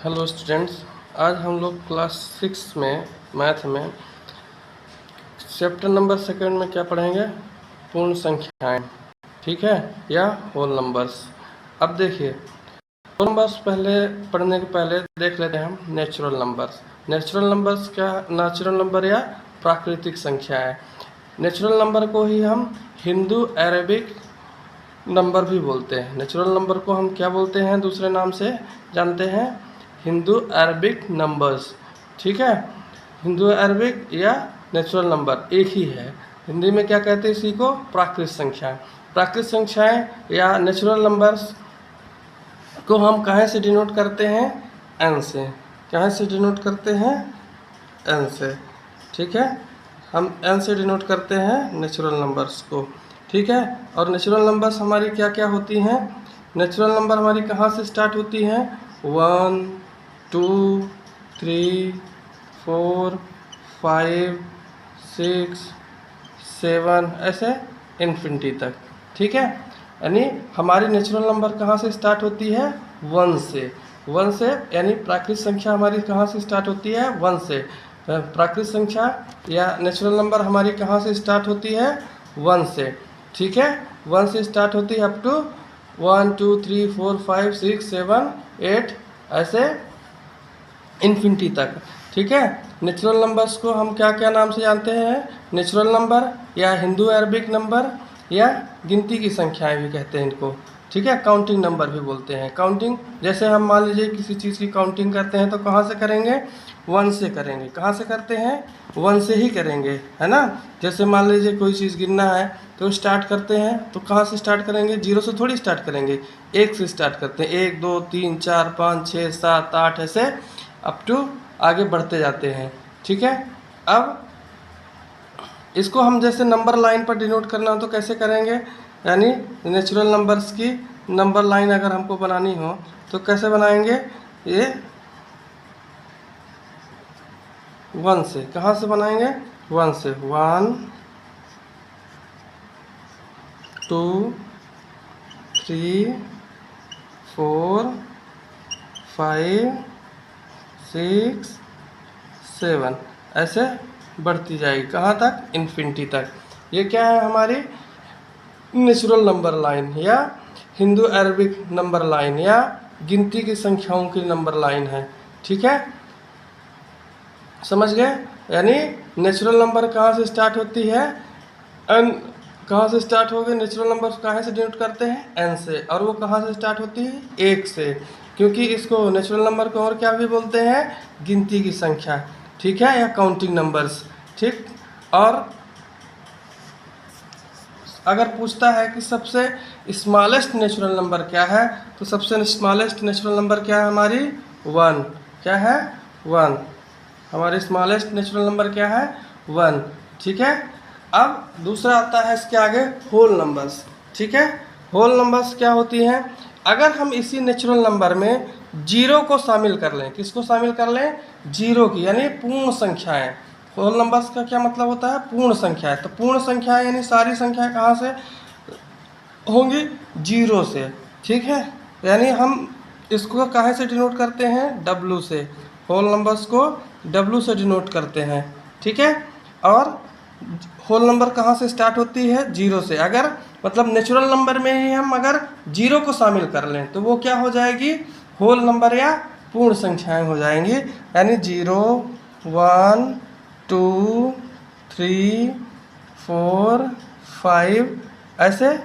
Hello students, आज हम लोग क्लास 6 में मैथ में चैप्टर नंबर 2 में क्या पढ़ेंगे? पूर्ण संख्याएं, ठीक है, या होल नंबर्स। अब देखिए, होल नंबर्स पहले पढ़ने के पहले देख लेते हैं हम नेचुरल नंबर्स। नेचुरल नंबर्स क्या? नेचुरल नंबर या प्राकृतिक संख्याएं। नेचुरल नंबर को ही हम हिंदू अरेबिक नंबर भी बोलते हैं। नेचुरल नंबर को हम क्या बोलते हैं? दूसरे नाम से जानते हैं हिंदू अरबिक नंबर्स, ठीक है। हिंदू अरबिक या नेचुरल नंबर एक ही है। हिंदी में क्या कहते हैं इसी को? प्राकृत संख्याएं। प्राकृत संख्याएं या नेचुरल नंबर्स को हम कहाँ से डिनोट करते हैं? एन से। कहाँ से डिनोट करते हैं? एन से, ठीक है। हम एन से डिनोट करते हैं नेचुरल नंबर्स को, ठीक है। और नेचुरल नंबर्स हमारी क्या क्या होती हैं? नेचुरल नंबर हमारी कहाँ से स्टार्ट होती हैं? 1 2 3 4 5 6 7 ऐसे इन्फिनिटी तक, ठीक है। यानी हमारी नेचुरल नंबर कहाँ से स्टार्ट होती है? 1 से। 1 से, यानी प्राकृत संख्या हमारी कहाँ से स्टार्ट होती है? 1 से। प्राकृत संख्या या नेचुरल नंबर हमारी कहाँ से स्टार्ट होती है? 1 से, ठीक है। 1 से स्टार्ट होती है अप टू 1 2 3 4 5 6 7 8 ऐसे इन्फिनिटी तक, ठीक है। नेचुरल नंबर्स को हम क्या क्या नाम से जानते हैं? नेचुरल नंबर या हिंदू अरबिक नंबर या गिनती की संख्याएं भी कहते हैं इनको, ठीक है। काउंटिंग नंबर भी बोलते हैं। काउंटिंग, जैसे हम मान लीजिए किसी चीज़ की काउंटिंग करते हैं तो कहाँ से करेंगे? 1 से करेंगे। कहाँ से करते हैं? 1 से ही करेंगे, है ना। जैसे मान लीजिए कोई चीज़ गिनना है तो स्टार्ट करते हैं तो कहाँ से स्टार्ट करेंगे? 0 से थोड़ी स्टार्ट करेंगे, 1 से स्टार्ट करते हैं। 1 2 3 4 5 6 7 8 ऐसे अप टू आगे बढ़ते जाते हैं, ठीक है। अब इसको हम जैसे नंबर लाइन पर डिनोट करना हो तो कैसे करेंगे? यानी नेचुरल नंबर्स की नंबर लाइन अगर हमको बनानी हो तो कैसे बनाएंगे? ये 1 से। कहाँ से बनाएंगे? 1 से। 1 2 3 4 5 6 7 ऐसे बढ़ती जाएगी। कहाँ तक? इन्फिनिटी तक। ये क्या है? हमारी नेचुरल नंबर लाइन या हिंदू अरबिक नंबर लाइन या गिनती की संख्याओं की नंबर लाइन है, ठीक है। समझ गए? यानी नेचुरल नंबर कहाँ से स्टार्ट होती है? एन। कहाँ से स्टार्ट हो गए? नेचुरल नंबर कहाँ से डिनोट करते हैं? एन से। और वो कहाँ से स्टार्ट होती है? 1 से। क्योंकि इसको नेचुरल नंबर को और क्या भी बोलते हैं? गिनती की संख्या, ठीक है, या काउंटिंग नंबर्स, ठीक। और अगर पूछता है कि सबसे स्मॉलेस्ट नेचुरल नंबर क्या है, तो सबसे स्मॉलेस्ट नेचुरल नंबर क्या है हमारी? 1। क्या है? 1। हमारी स्मॉलेस्ट नेचुरल नंबर क्या है? 1, ठीक है। अब दूसरा आता है इसके आगे होल नंबर्स, ठीक है। होल नंबर्स क्या होती हैं? अगर हम इसी नेचुरल नंबर में 0 को शामिल कर लें। किसको शामिल कर लें? 0 की, यानी पूर्ण संख्याएं। होल नंबर्स का क्या मतलब होता है? पूर्ण संख्याएं। तो पूर्ण संख्याएं यानी सारी संख्याएं कहाँ से होंगी? 0 से, ठीक है। यानी हम इसको कहाँ से डिनोट करते हैं? W से। होल नंबर्स को W से डिनोट करते हैं, ठीक है। और होल नंबर कहाँ से स्टार्ट होती है? 0 से। अगर मतलब नेचुरल नंबर में ही हम अगर 0 को शामिल कर लें तो वो क्या हो जाएगी? होल नंबर या पूर्ण संख्याएं हो जाएंगी। यानी 0 1 2 3 4 5 ऐसे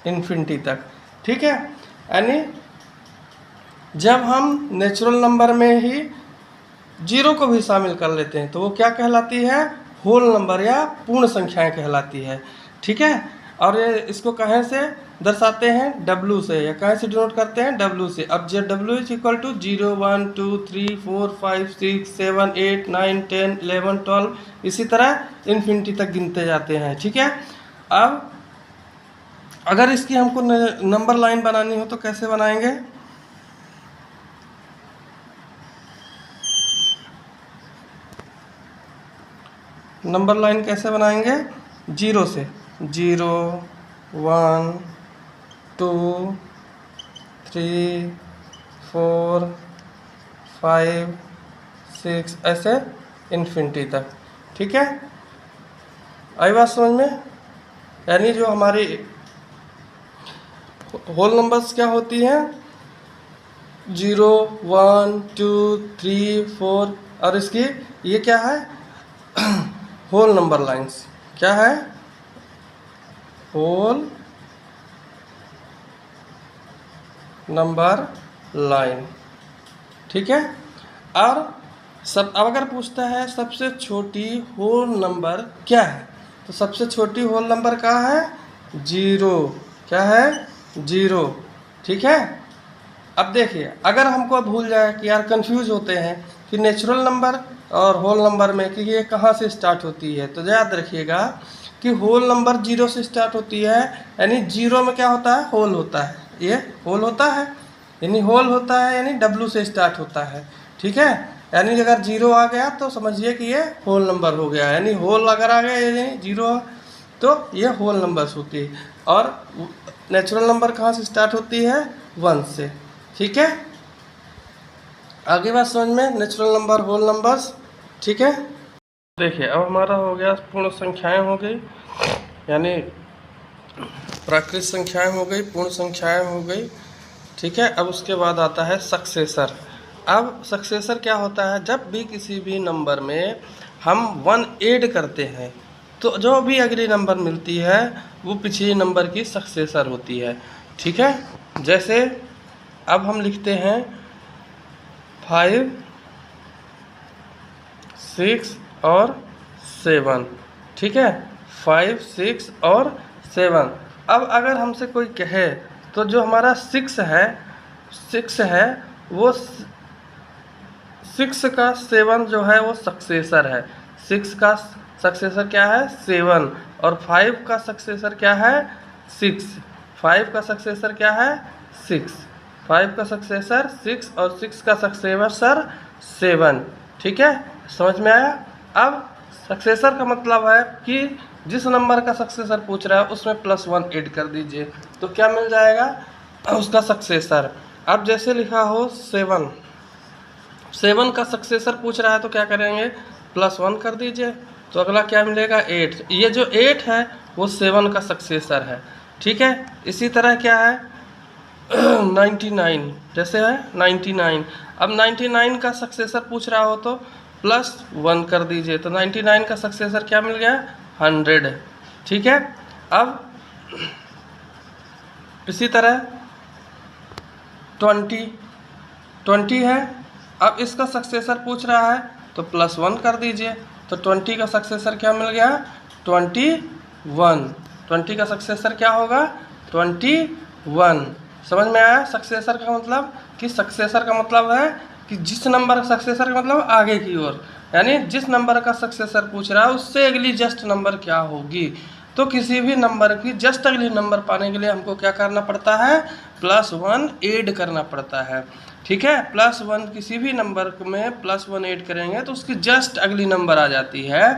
इन्फिनिटी तक, ठीक है। यानी जब हम नेचुरल नंबर में ही 0 को भी शामिल कर लेते हैं तो वो क्या कहलाती है? होल नंबर या पूर्ण संख्याएं कहलाती है, ठीक है। और ये इसको कहाँ से दर्शाते हैं? W से। या कहाँ से डिनोट करते हैं? W से। अब जब W इज इक्वल टू 0 1 2 3 4 5 6 7 8 9 10 11 12 इसी तरह इन्फिनिटी तक गिनते जाते हैं, ठीक है। अब अगर इसकी हमको नंबर लाइन बनानी हो तो कैसे बनाएंगे? नंबर लाइन कैसे बनाएंगे? 0 से। 0 1 2 3 4 5 6 ऐसे इन्फिनिटी तक। ठीक है, आई बात समझ में? यानी जो हमारी होल नंबर्स क्या होती हैं, 0 1 2 3 4, और इसकी ये क्या है, होल नंबर लाइंस। क्या है, होल नंबर लाइन। ठीक है, और अब अगर पूछता है सबसे छोटी होल नंबर क्या है, तो सबसे छोटी होल नंबर क्या है, 0। क्या है, 0। ठीक है, अब देखिए अगर हमको भूल जाए कि यार कंफ्यूज होते हैं कि नेचुरल नंबर और होल नंबर में कि ये कहाँ से स्टार्ट होती है, तो याद रखिएगा कि होल नंबर 0 से स्टार्ट होती है। यानी 0 में क्या होता है, होल होता है, ये होल होता है, यानी होल होता है, यानी W से स्टार्ट होता है। ठीक है, यानी अगर 0 आ गया तो समझिए कि ये होल नंबर हो गया, यानी होल अगर आ गया यानी 0 तो ये होल नंबर्स होती है। और नेचुरल नंबर कहाँ से स्टार्ट होती है, 1 से। ठीक है, आगे बात समझ में, नेचुरल नंबर, होल नंबर्स। ठीक है, देखिए अब हमारा हो गया पूर्ण संख्याएं हो गई, यानी प्राकृत संख्याएं हो गई, पूर्ण संख्याएं हो गई। ठीक है, अब उसके बाद आता है सक्सेसर। अब सक्सेसर क्या होता है, जब भी किसी भी नंबर में हम 1 ऐड करते हैं तो जो भी अगली नंबर मिलती है वो पिछले नंबर की सक्सेसर होती है। ठीक है, जैसे अब हम लिखते हैं 5 6 और 7। ठीक है, 5 6 और 7। अब अगर हमसे कोई कहे तो जो हमारा 6 है वो 6 का 7 जो है वो सक्सेसर है। 6 का सक्सेसर क्या है, 7, और 5 का सक्सेसर क्या है, 6। 5 का सक्सेसर क्या है, 6। 5 का सक्सेसर 6 और 6 का सक्सेसर 7। ठीक है, समझ में आया? अब सक्सेसर का मतलब है कि जिस नंबर का सक्सेसर पूछ रहा है उसमें +1 ऐड कर दीजिए तो क्या मिल जाएगा, उसका सक्सेसर। अब जैसे लिखा हो 7 का सक्सेसर पूछ रहा है तो क्या करेंगे, +1 कर दीजिए तो अगला क्या मिलेगा, 8। ये जो 8 है वो 7 का सक्सेसर है। ठीक है, इसी तरह क्या है 99, जैसे है 99। अब 99 का सक्सेसर पूछ रहा हो तो +1 कर दीजिए तो 99 का सक्सेसर क्या मिल गया, 100। ठीक है, अब इसी तरह 20 है, अब इसका सक्सेसर पूछ रहा है तो +1 कर दीजिए तो 20 का सक्सेसर क्या मिल गया, 21। 20 का सक्सेसर क्या होगा, 21। समझ में आया? सक्सेसर का मतलब कि सक्सेसर का मतलब है कि जिस नंबर सक्सेसर का मतलब आगे की ओर, यानी जिस नंबर का सक्सेसर पूछ रहा है उससे अगली जस्ट नंबर क्या होगी। तो किसी भी नंबर की जस्ट अगली नंबर पाने के लिए हमको क्या करना पड़ता है, +1 ऐड करना पड़ता है। ठीक है, +1 किसी भी नंबर में +1 ऐड करेंगे तो उसकी जस्ट अगली नंबर आ जाती है,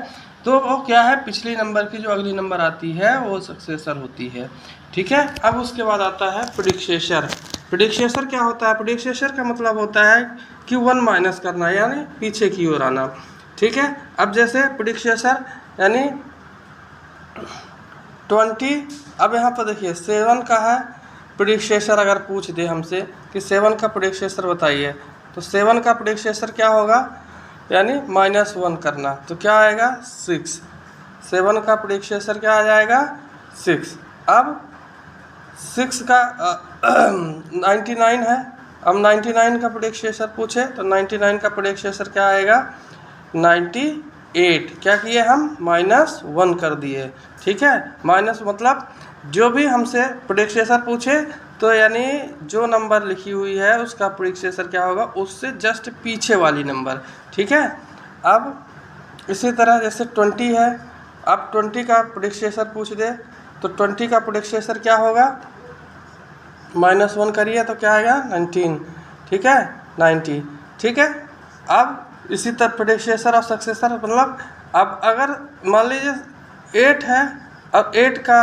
तो वो क्या है, पिछली नंबर की जो अगली नंबर आती है वो सक्सेसर होती है। ठीक है, अब उसके बाद आता है प्रिडिक्सेसर। प्रिडिक्सेसर क्या होता है, प्रिडिक्सेसर का मतलब होता है कि 1 माइनस करना, यानी पीछे की ओर आना। ठीक है, अब जैसे प्रिडिक्सेसर यानी 20, अब यहाँ पर देखिए 7 का है प्रिडिक्सेसर, अगर पूछ दे हमसे कि 7 का प्रिडिक्सेसर बताइए तो 7 का प्रिडिक्सेसर क्या होगा, यानी -1 करना तो क्या आएगा, 6। 7 का प्रिडिक्सेसर क्या आ जाएगा, 6। अब 6 का 99 है, अब 99 का प्रिडिक्सेसर पूछे तो 99 का प्रिडिक्सेसर क्या आएगा, 98। क्या किए हम, -1 कर दिए। ठीक है, माइनस मतलब जो भी हमसे प्रिडिक्सेसर पूछे तो यानी जो नंबर लिखी हुई है उसका प्रिडिक्सेसर क्या होगा, उससे जस्ट पीछे वाली नंबर। ठीक है, अब इसी तरह जैसे 20 है, अब 20 का प्रिडिक्सेसर पूछ दे तो 20 का प्रिडिक्सेसर क्या होगा, -1 करिए तो क्या आएगा, 19। ठीक है, 90। ठीक है, अब इसी तरह प्रिडिक्सेसर और सक्सेसर मतलब अब अगर मान लीजिए 8 है, अब 8 का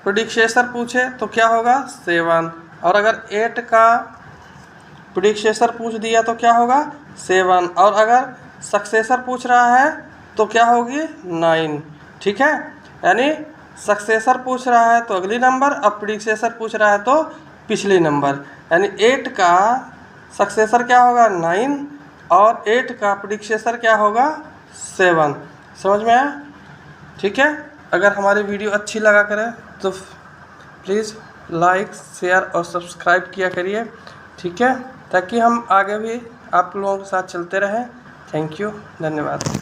प्रिडिक्सेसर पूछे तो क्या होगा, 7। और अगर 8 का प्रीडिक्सेसर पूछ दिया तो क्या होगा 7, और अगर सक्सेसर पूछ रहा है तो क्या होगी 9। ठीक है, यानी सक्सेसर पूछ रहा है तो अगली नंबर, अब प्रीडिक्सेसर पूछ रहा है तो पिछली नंबर, यानी 8 का सक्सेसर क्या होगा 9 और 8 का प्रीडिक्सेसर क्या होगा 7। समझ में आया? ठीक है, अगर हमारी वीडियो अच्छी लगा करे तो प्लीज़ लाइक, शेयर और सब्सक्राइब किया करिए। ठीक है, ताकि हम आगे भी आप लोगों के साथ चलते रहें। थैंक यू, धन्यवाद।